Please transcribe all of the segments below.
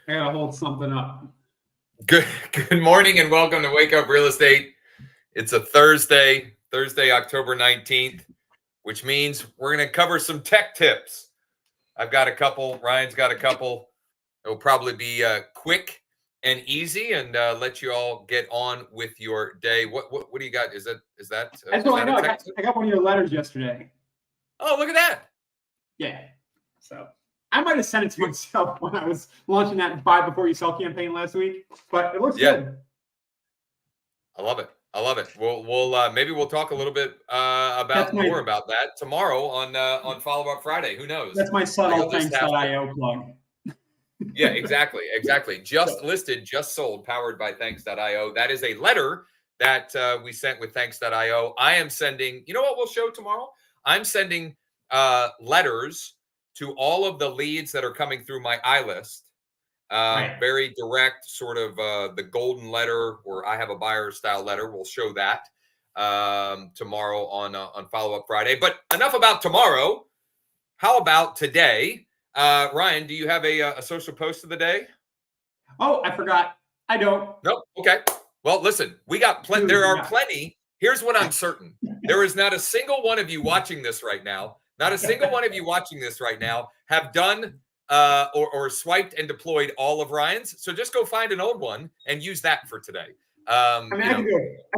I gotta hold something up. Good morning and welcome to Wake Up Real Estate. It's a Thursday, October 19th, which means we're going to cover some tech tips. I've got a couple. Ryan's got a couple. It'll probably be quick and easy, and let you all get on with your day. What do you got? Is that That's what I know. I got one of your letters yesterday. Oh, look at that. Yeah. So I might have sent it to myself when I was launching that buy before you sell campaign last week, but it looks good. I love it. We'll maybe we'll talk a little bit more about that tomorrow on Follow Up Friday. Who knows? That's my subtle Thanks.io plug. Yeah, exactly. Just listed, just sold, powered by Thanks.io. That is a letter that we sent with Thanks.io. I am sending, you know what we'll show tomorrow? I'm sending letters to all of the leads that are coming through my iList. Right. Very direct, sort of the golden letter, or I have a buyer style letter. We'll show that tomorrow on Follow Up Friday. But enough about tomorrow. How about today? Ryan, do you have a social post of the day? Oh, I forgot. I don't. Nope. Okay. Well, listen, we got plenty. There are plenty. Here's what I'm certain. There is not a single one of you watching this right now. Not a single one of you watching this right now have done or swiped and deployed all of Ryan's. So just go find an old one and use that for today. I can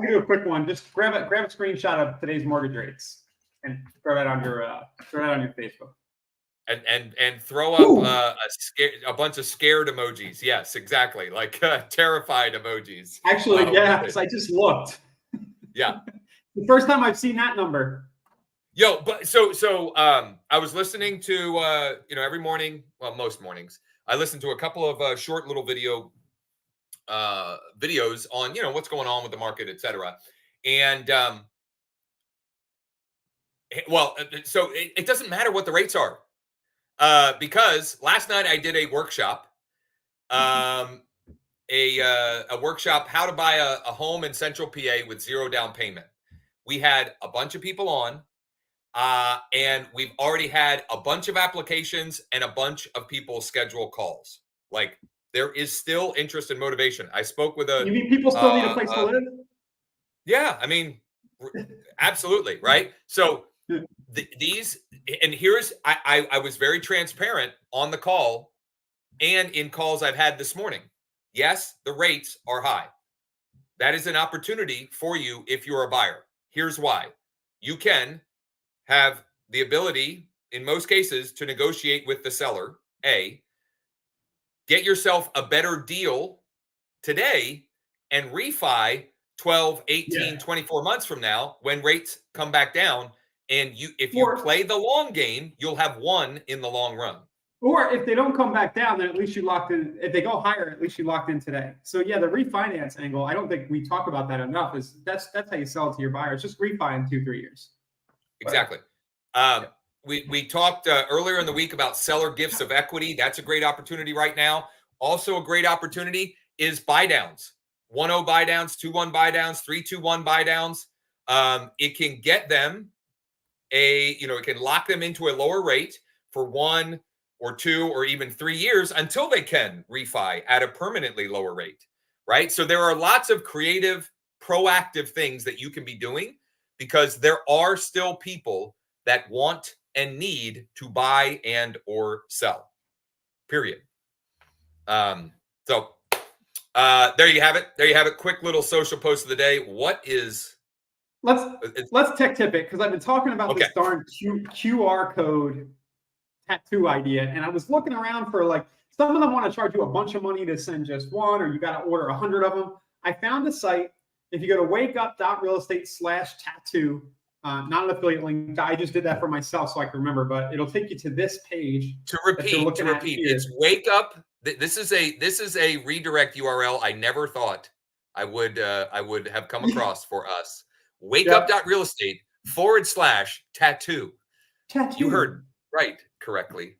do a quick one. Just grab a screenshot of today's mortgage rates and throw that on your Facebook. And throw up a bunch of scared emojis. Yes, exactly. Like terrified emojis. Actually, yeah, because I just looked. Yeah. The first time I've seen that number. Yo, but so I was listening to every morning, well, most mornings, I listen to a couple of short little videos on what's going on with the market, etc. And so it doesn't matter what the rates are, because last night I did a workshop, a workshop how to buy a home in Central PA with zero down payment. We had a bunch of people on. And we've already had a bunch of applications and a bunch of people schedule calls. Like, there is still interest and motivation. I spoke with You mean people still need a place to live? Yeah, I mean, absolutely, right? So I was very transparent on the call and in calls I've had this morning. Yes, the rates are high. That is an opportunity for you if you're a buyer. Here's why. You can have the ability, in most cases, to negotiate with the seller. Get yourself a better deal today and refi 12, 18, 24 months from now when rates come back down. And if you play the long game, you'll have won in the long run. Or if they don't come back down, then at least you locked in. If they go higher, at least you locked in today. So yeah, the refinance angle, I don't think we talk about that enough. That's how you sell it to your buyers. Just refi in 2-3 years. Exactly. We talked earlier in the week about seller gifts of equity. That's a great opportunity right now. Also a great opportunity is buy downs. 1-0 buy downs, 2-1 buy downs, 3-2-1 buy downs. It can get them it can lock them into a lower rate for 1 or 2 or even 3 years until they can refi at a permanently lower rate, right? So there are lots of creative, proactive things that you can be doing because there are still people that want and need to buy and or sell, period. So there you have it. Quick little social post of the day. Let's tech tip it, because I've been talking about this darn QR code tattoo idea, and I was looking around for, like, some of them want to charge you a bunch of money to send just one, or you got to order 100 of them. I found a site. If you go to wakeup.realestate/tattoo, not an affiliate link. I just did that for myself so I can remember, but it'll take you to this page. To repeat, it's Wake Up. This is a redirect URL I never thought I would have come across for us. wakeup.realestate/tattoo. You heard right correctly,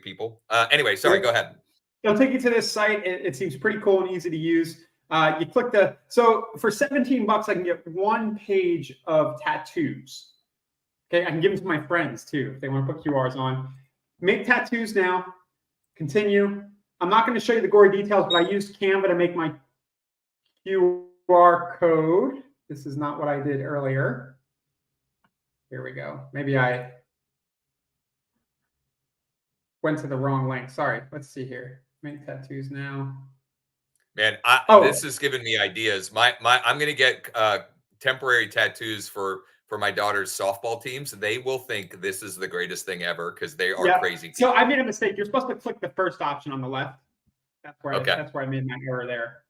people. Anyway, sorry, go ahead. It'll take you to this site. It seems pretty cool and easy to use. You click so for $17, I can get 1 page of tattoos. Okay, I can give them to my friends too if they want to put QRs on. Make tattoos now. Continue. I'm not going to show you the gory details, but I used Canva to make my QR code. This is not what I did earlier. Here we go. Maybe I went to the wrong link. Sorry. Let's see here. Make tattoos now. Man, this has given me ideas. I'm going to get temporary tattoos for my daughter's softball teams. They will think this is the greatest thing ever because they are crazy. So I made a mistake. You're supposed to click the first option on the left. That's where I made my error there.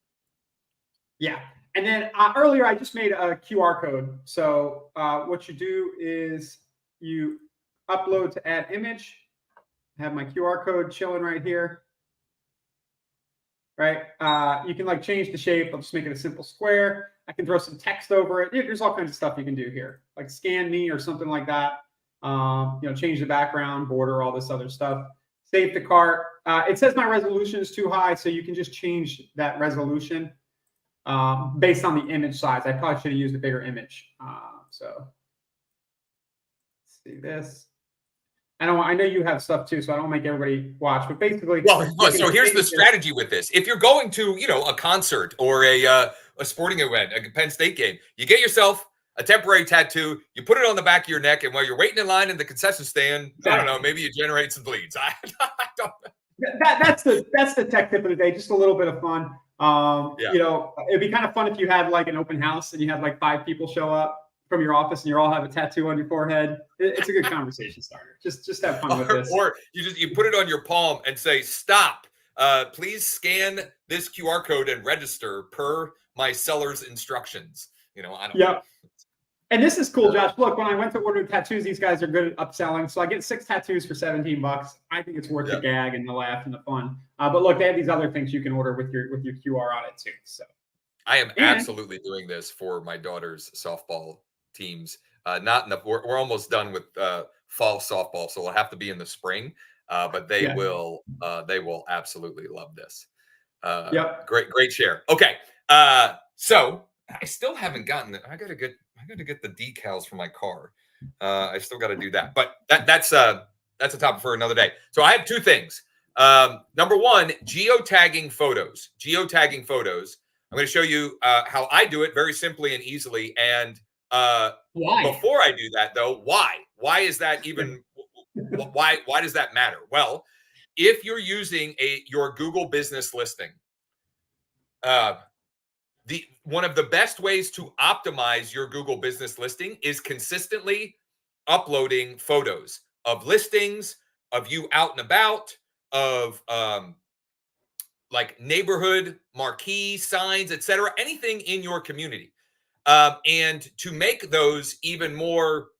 Yeah. And then earlier I just made a QR code. So what you do is you upload to add image. I have my QR code chilling right here. Right. You can like change the shape. I'll just make it a simple square. I can throw some text over it. There's all kinds of stuff you can do here, like scan me or something like that. Change the background, border, all this other stuff. Save the cart. It says my resolution is too high, so you can just change that resolution based on the image size. I probably should have used a bigger image. So let's see this. I know you have stuff too, so I don't make everybody watch. But basically, so here's the strategy with this: if you're going to, a concert or a sporting event, a Penn State game, you get yourself a temporary tattoo. You put it on the back of your neck, and while you're waiting in line in the concession stand, I don't know, maybe you generate some bleeds. I don't know. That's the tech tip of the day. Just a little bit of fun. It'd be kind of fun if you had like an open house and you had like 5 people show up from your office and you all have a tattoo on your forehead. It's a good conversation starter. Just have fun with this. Or you put it on your palm and say, "Stop. Please scan this QR code and register per my seller's instructions." I don't know. And this is cool, Josh. Look, when I went to order tattoos, these guys are good at upselling. So I get 6 tattoos for $17. I think it's worth the gag and the laugh and the fun. But look, they have these other things you can order with your QR on it too. So I am absolutely doing this for my daughter's softball teams. We're almost done with fall softball, so we'll have to be in the spring. But they will absolutely love this. Great share. Okay, so I still haven't gotten it. I gotta get the decals for my car. I still got to do that, but that's a topic for another day. So I have 2 things. Number 1, geotagging photos. Geotagging photos. I'm going to show you how I do it very simply and easily. And why? Before I do that, though, why? Why is that even? Why does that matter? Well, if you're using your Google business listing, one of the best ways to optimize your Google business listing is consistently uploading photos of listings, of you out and about, of like neighborhood marquee signs, etc., anything in your community. And to make those even more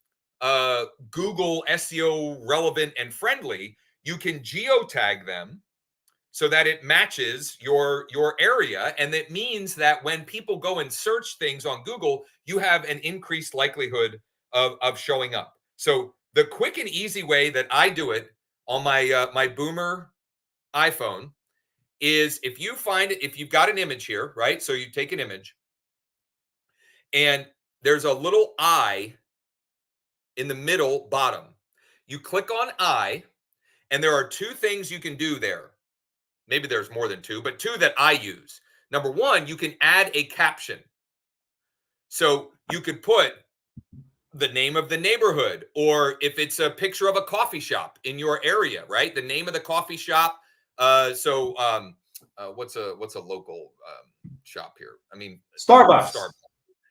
Google SEO relevant and friendly, you can geotag them so that it matches your area. And it means that when people go and search things on Google, you have an increased likelihood of showing up. So the quick and easy way that I do it on my my Boomer iPhone is if you've got an image here, right? So you take an image and there's a little eye in the middle bottom. You click on eye and there are 2 things you can do there. Maybe there's more than 2, but 2 that I use. Number 1, you can add a caption. So you could put the name of the neighborhood, or if it's a picture of a coffee shop in your area, right? The name of the coffee shop. What's a local shop here? I mean, Starbucks.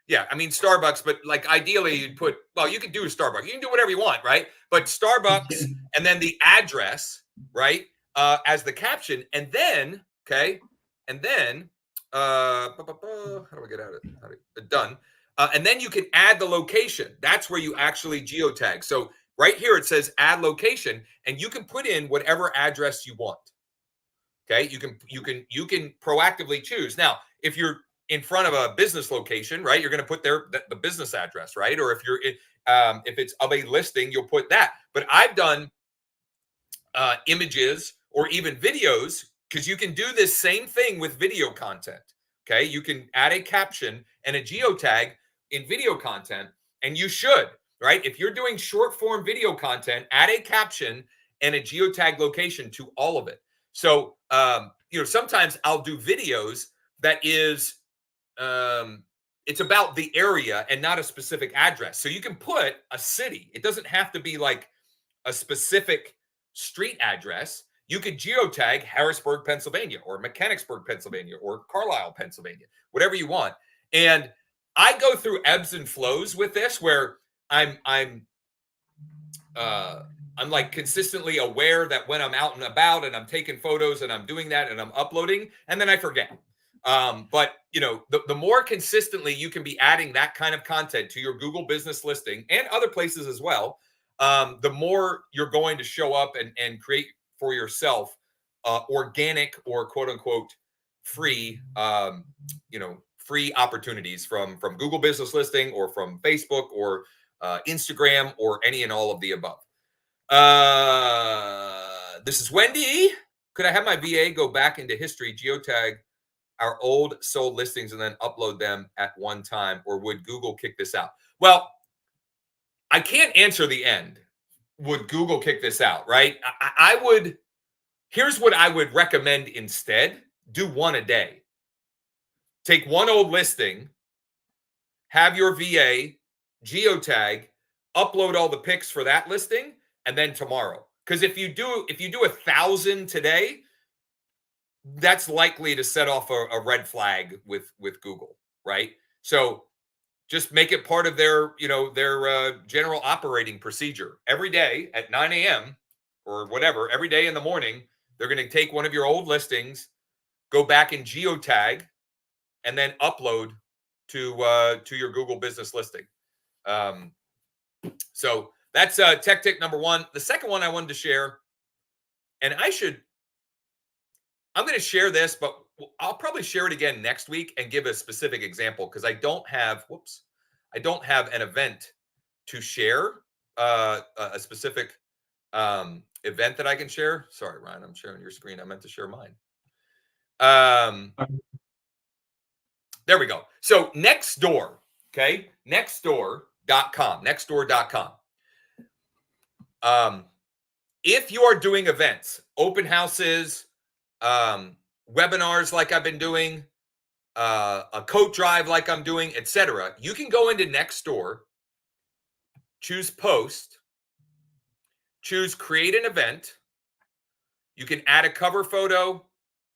Yeah, I mean Starbucks, but like ideally you'd put, you can do a Starbucks. You can do whatever you want, right? But Starbucks and then the address, right? As the caption, and then how do I get out of it? Done. And then you can add the location. That's where you actually geotag. So right here it says add location, and you can put in whatever address you want. Okay, you can proactively choose. Now, if you're in front of a business location, right, you're going to put the business address, right? Or if you're if it's of a listing, you'll put that. But I've done images or even videos, because you can do this same thing with video content. Okay, you can add a caption and a geotag in video content, and you should, right? If you're doing short form video content, add a caption and a geotag location to all of it. So, sometimes I'll do videos that is, it's about the area and not a specific address. So you can put a city. It doesn't have to be like a specific street address. You could geotag Harrisburg, Pennsylvania, or Mechanicsburg, Pennsylvania, or Carlisle, Pennsylvania, whatever you want. And I go through ebbs and flows with this, where I'm like consistently aware that when I'm out and about and I'm taking photos and I'm doing that and I'm uploading, and then I forget. But the more consistently you can be adding that kind of content to your Google business listing and other places as well, the more you're going to show up and create for yourself organic or quote unquote free, free opportunities from Google business listing or from Facebook or Instagram or any and all of the above. This is Wendy. Could I have my VA go back into history, geotag our old sold listings, and then upload them at one time, or would Google kick this out? Well, I can't answer the end. Would Google kick this out, right? I would, here's what I would recommend instead. Do one a day. Take one old listing, have your VA geotag, upload all the pics for that listing, and then tomorrow. Because if you do 1,000 today, that's likely to set off a red flag with Google, right? So just make it part of their general operating procedure. Every day at 9 a.m. or whatever, every day in the morning, they're going to take one of your old listings, go back and geotag, and then upload to your Google business listing. So that's tech tip number one. The second one I wanted to share, and I'm going to share this, but I'll probably share it again next week and give a specific example, because I don't have an event to share, a specific event that I can share. Sorry, Ryan, I'm sharing your screen. I meant to share mine. There we go. So Nextdoor, okay? Nextdoor.com. If you are doing events, open houses, webinars like I've been doing, a coat drive like I'm doing, etc., you can go into Nextdoor, choose post, choose create an event. You can add a cover photo,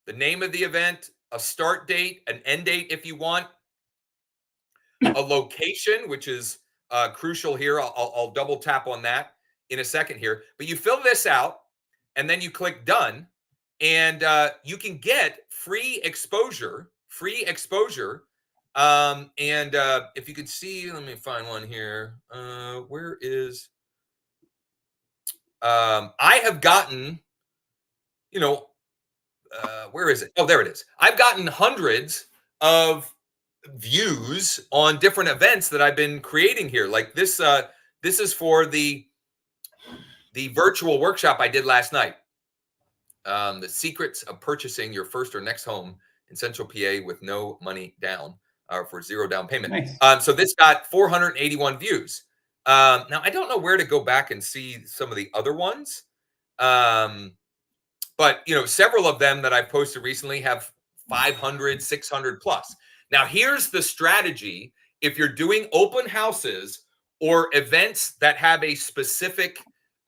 the name of the event, a start date, an end date if you want, a location, which is crucial here. I'll double tap on that in a second here. But you fill this out and then you click done, and you can get free exposure. And if you could see, let me find one here. Where is? I have gotten, where is it? Oh, there it is. I've gotten hundreds of views on different events that I've been creating here. Like this, this is for the virtual workshop I did last night. The secrets of purchasing your first or next home in Central PA with no money down, for zero down payment. Nice. So this got 481 views. Now I don't know where to go back and see some of the other ones. But several of them that I posted recently have 500, 600 plus. Now here's the strategy. If you're doing open houses or events that have a specific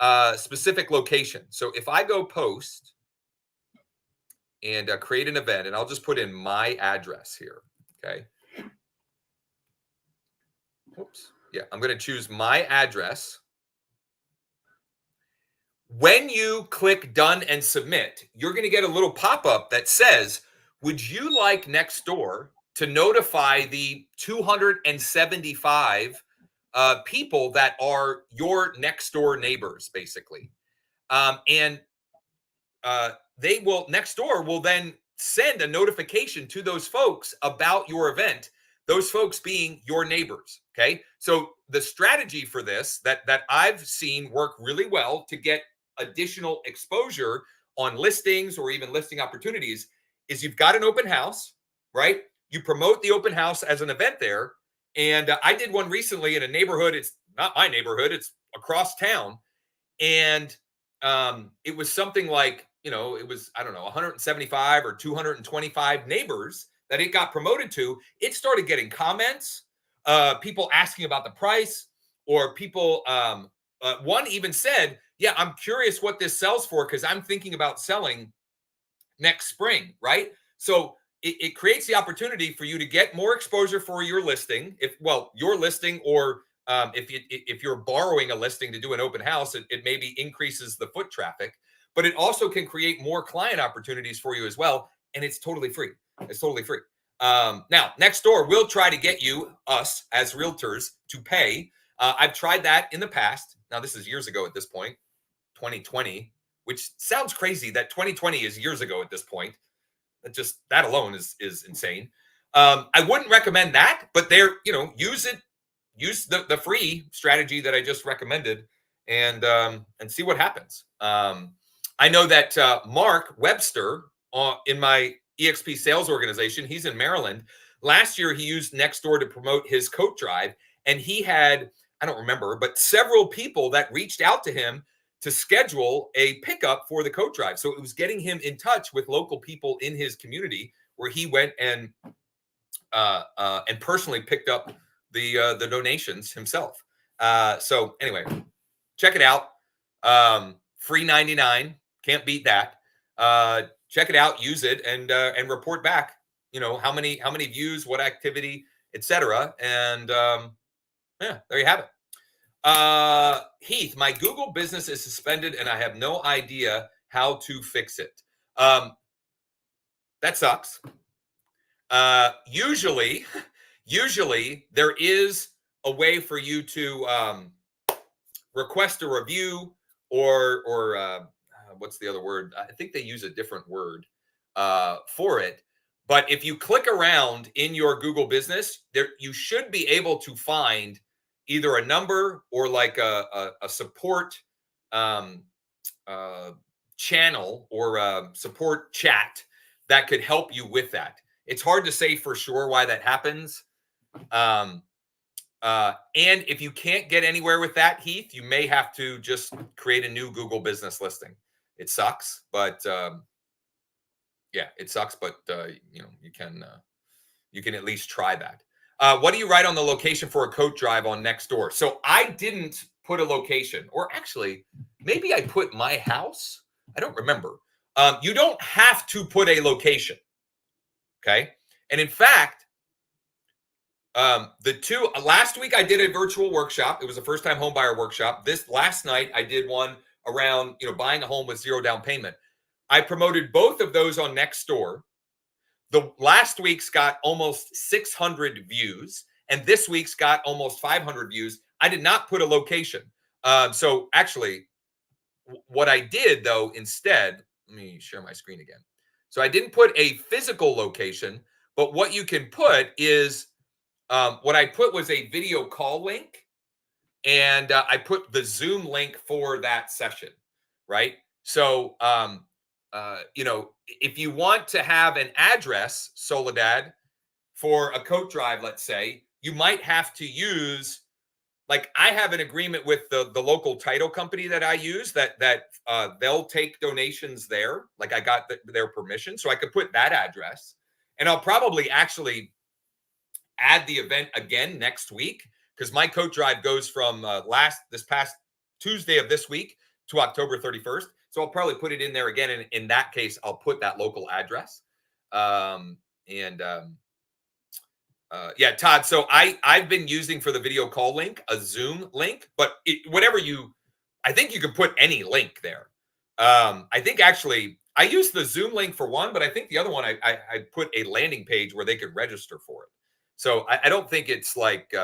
location. So if I go post and create an event, and I'll just put in my address here. Okay. Oops. Yeah, I'm going to choose my address. When you click done and submit, you're going to get a little pop-up that says, would you like Nextdoor to notify the 275 people that are your Nextdoor neighbors, basically? Nextdoor will then send a notification to those folks about your event, those folks being your neighbors. Okay. So the strategy for this that I've seen work really well to get additional exposure on listings or even listing opportunities is you've got an open house, right? You promote the open house as an event there. And I did one recently in a neighborhood. It's not my neighborhood, it's across town. And it was something like it was, I don't know, 175 or 225 neighbors that it got promoted to, it started getting comments, people asking about the price, or people, one even said, yeah, I'm curious what this sells for because I'm thinking about selling next spring, right? So it creates the opportunity for you to get more exposure for your listing, your listing, or if you're borrowing a listing to do an open house, it maybe increases the foot traffic, but it also can create more client opportunities for you as well, and it's totally free. It's totally free. Now, Nextdoor will try to get us as realtors to pay. I've tried that in the past. Now, this is years ago at this point, 2020, which sounds crazy that 2020 is years ago at this point. That alone is insane. I wouldn't recommend that, but use the free strategy that I just recommended, and see what happens. I know that Mark Webster in my EXP sales organization, he's in Maryland. Last year, he used Nextdoor to promote his coat drive, and he had, I don't remember, but several people that reached out to him to schedule a pickup for the coat drive. So it was getting him in touch with local people in his community, where he went and personally picked up the donations himself. So anyway, check it out. Free 99, can't beat that. Check it out, use it, and report back. How many views, what activity, etc. And yeah, there you have it. Heath, my Google business is suspended and I have no idea how to fix it. That sucks. Usually there is a way for you to request a review, or what's the other word? I think they use a different word for it. But if you click around in your Google business, you should be able to find either a number or like a support channel or a support chat that could help you with that. It's hard to say for sure why that happens. And if you can't get anywhere with that, Heath, you may have to just create a new Google business listing. It sucks, but yeah, it sucks, but you can at least try that. What do you write on the location for a coat drive on Nextdoor? So I didn't put a location, or actually, maybe I put my house. I don't remember. You don't have to put a location. Okay. And in fact, last week I did a virtual workshop. It was a first time home buyer workshop. Last night I did one around, buying a home with zero down payment. I promoted both of those on Nextdoor. The last week's got almost 600 views, and this week's got almost 500 views. I did not put a location. So actually, what I did though, instead, let me share my screen again. So I didn't put a physical location, but what you can put is, what I put was a video call link, and I put the Zoom link for that session, right? So, if you want to have an address, Soledad, for a coat drive, let's say, you might have to use, like, I have an agreement with the local title company that I use that they'll take donations there. Like, I got their permission, so I could put that address, and I'll probably actually add the event again next week, because my coat drive goes from this past Tuesday of this week to October 31st. So I'll probably put it in there again. And in that case, I'll put that local address. Yeah, Todd. So I've been using for the video call link a Zoom link, but I think you can put any link there. I think actually I used the Zoom link for one, but I think the other one I put a landing page where they could register for it. So I don't think it's like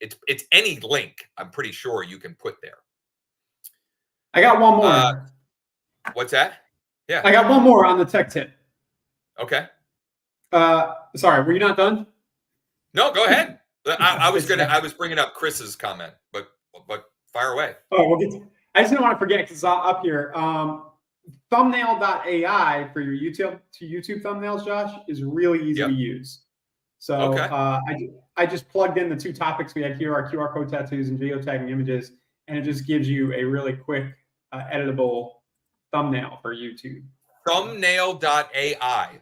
it's any link. I'm pretty sure you can put there. I got one more. What's that? Yeah. I got one more on the tech tip. Okay. Sorry, were you not done? No, go ahead. I was bringing up Chris's comment, but fire away. Oh, I just didn't want to forget because it's up here. Thumbnail.ai for your YouTube thumbnails, Josh, is really easy to use. So okay. I just plugged in the two topics we had here, our QR code tattoos and geotagging images, and it just gives you a really quick editable thumbnail for YouTube. Thumbnail.ai.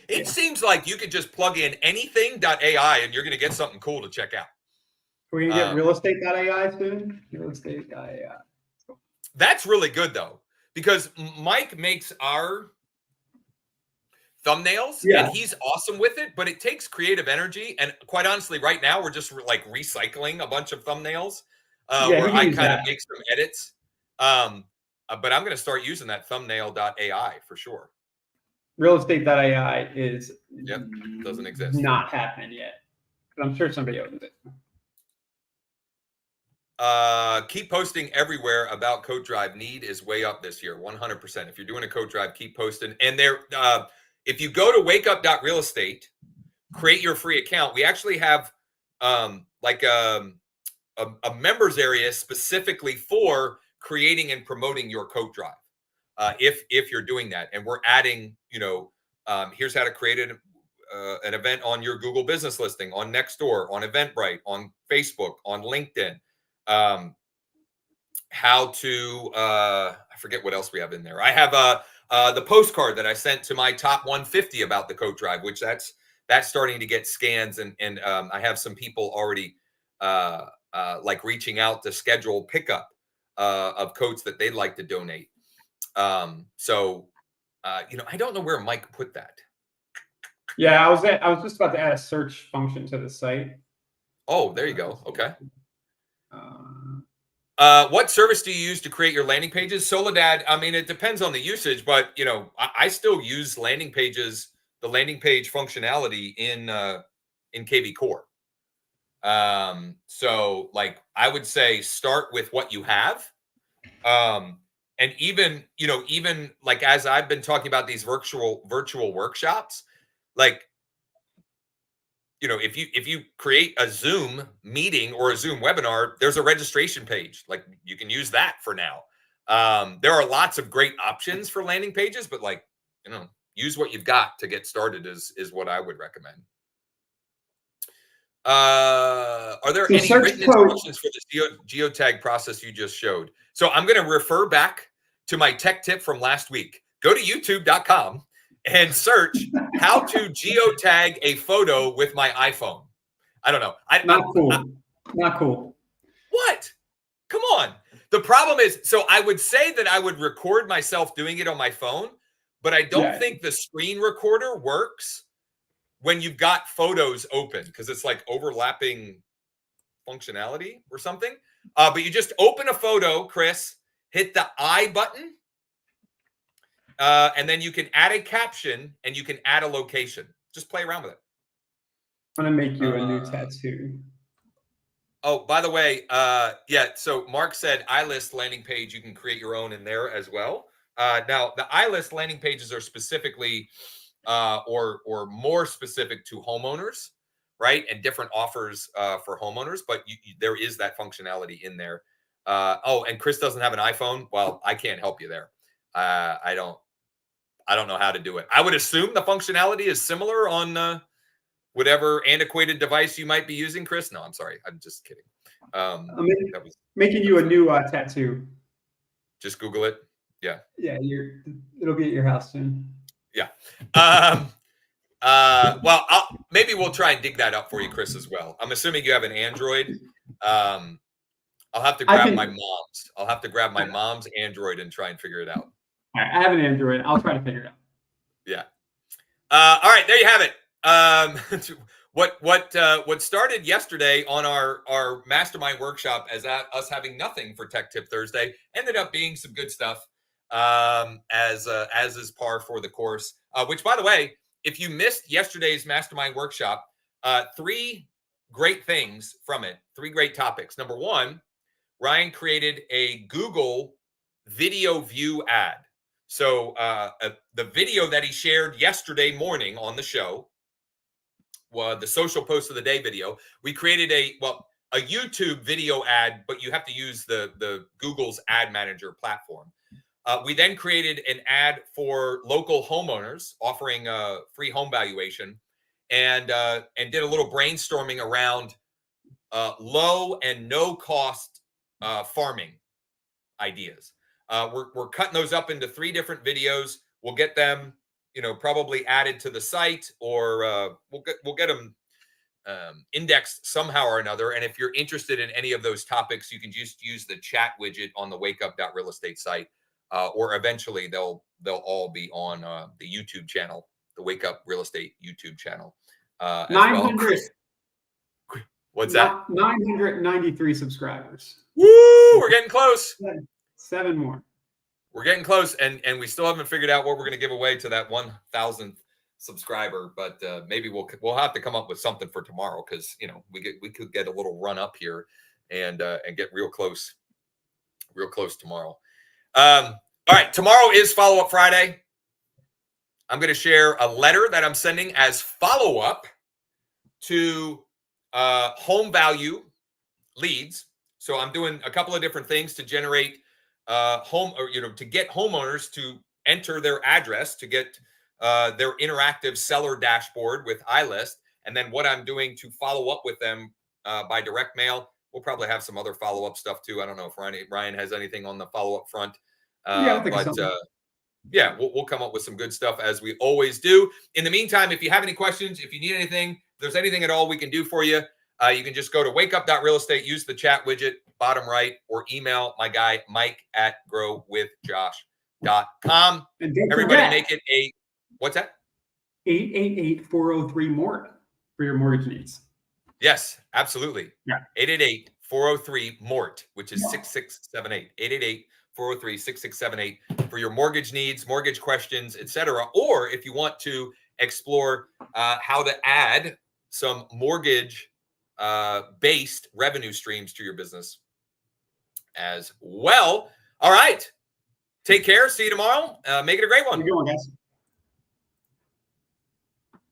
It seems like you could just plug in anything.ai and you're going to get something cool to check out. We're going to get real estate.ai soon. Real estate.ai. That's really good though, because Mike makes our thumbnails and he's awesome with it, but it takes creative energy. And quite honestly, right now we're just like recycling a bunch of thumbnails where I kind of make some edits. But I'm going to start using that thumbnail.ai for sure. Real estate.ai is doesn't exist. Not happening yet. But I'm sure somebody owns it. Keep posting everywhere about Coat Drive. Need is way up this year, 100%. If you're doing a Coat Drive, keep posting. And there, if you go to wakeup.realestate, create your free account. We actually have like a members area specifically for creating and promoting your Coat Drive. If you're doing that, and we're adding, here's how to create an event on your Google business listing, on Nextdoor, on Eventbrite, on Facebook, on LinkedIn. How to I forget what else we have in there. I have the postcard that I sent to my top 150 about the Coat Drive, which that's starting to get scans, and I have some people already like reaching out to schedule pickup of coats that they'd like to donate. So I don't know where Mike put that. Yeah, I was just about to add a search function to the site. Oh, there you go. Okay. What service do you use to create your landing pages? Soledad, I mean, it depends on the usage, but I still use landing pages, the landing page functionality in KV Core. So like I would say start with what you have. And even like as I've been talking about these virtual workshops, like if you create a Zoom meeting or a Zoom webinar, there's a registration page. Like you can use that for now. There are lots of great options for landing pages, but like, use what you've got to get started is what I would recommend. Are there any written instructions for this geotag process you just showed? So I'm going to refer back to my tech tip from last week. Go to youtube.com and search how to geotag a photo with my iPhone. I don't know. Not cool. What? Come on. The problem is, so I would say that I would record myself doing it on my phone, but I don't think the screen recorder works when you've got photos open because it's like overlapping functionality or something. But you just open a photo, Chris, hit the I button, and then you can add a caption and you can add a location. Just play around with it. I'm going to make you a new tattoo. Oh, by the way, so Mark said iList landing page, you can create your own in there as well. Now, the iList landing pages are specifically or more specific to homeowners, right? And different offers for homeowners, but there is that functionality in there. And Chris doesn't have an iPhone. Well, I can't help you there. I don't know how to do it. I would assume the functionality is similar on whatever antiquated device you might be using, Chris. No, I'm sorry. I'm just kidding. I'm making you a new tattoo. Just Google it. Yeah. Yeah, it'll be at your house soon. Yeah. Well, maybe we'll try and dig that up for you, Chris, as well. I'm assuming you have an Android. I'll have to grab my mom's. I'll have to grab my mom's Android and try and figure it out. All right, I have an Android. I'll try to figure it out. Yeah. All right, there you have it. What started yesterday on our mastermind workshop as us having nothing for Tech Tip Thursday ended up being some good stuff. As is par for the course, which, by the way, if you missed yesterday's mastermind workshop, 3 great things from it, 3 great topics. Number 1, Ryan created a Google video view ad. So the video that he shared yesterday morning on the show, the social post of the day video, we created a YouTube video ad, but you have to use the Google's ad manager platform. We then created an ad for local homeowners offering a free home valuation and did a little brainstorming around low and no cost farming ideas. We're cutting those up into 3 different videos. We'll get them, probably added to the site, or we'll get them indexed somehow or another. And if you're interested in any of those topics, you can just use the chat widget on the wakeup.realestate site, or eventually they'll all be on the YouTube channel, the Wake Up Real Estate YouTube channel. As 900. well. What's that? 993 subscribers. Woo! We're getting close. 7 more. We're getting close, and we still haven't figured out what we're going to give away to that 1,000th subscriber. But maybe we'll have to come up with something for tomorrow, because we could get a little run up here and get real close tomorrow. All right, tomorrow is Follow Up Friday. I'm going to share a letter that I'm sending as follow up to home value leads. So I'm doing a couple of different things to generate to get homeowners to enter their address, to get their interactive seller dashboard with iList. And then what I'm doing to follow up with them by direct mail. We'll probably have some other follow-up stuff too. I don't know if Ryan has anything on the follow-up front. Yeah, we'll come up with some good stuff, as we always do. In the meantime, if you have any questions, if you need anything, if there's anything at all we can do for you, you can just go to wakeup.realestate, use the chat widget, bottom right, or email my guy, mike@growwithjosh.com. Everybody make it what's that? 888-403-MORT for your mortgage needs. Yes, absolutely. Yeah. 888-403-MORT, which is 6678. 888-403-6678 for your mortgage needs, mortgage questions, etc. Or if you want to explore how to add some mortgage based revenue streams to your business as well. All right. Take care. See you tomorrow. Make it a great one. How you doing, guys?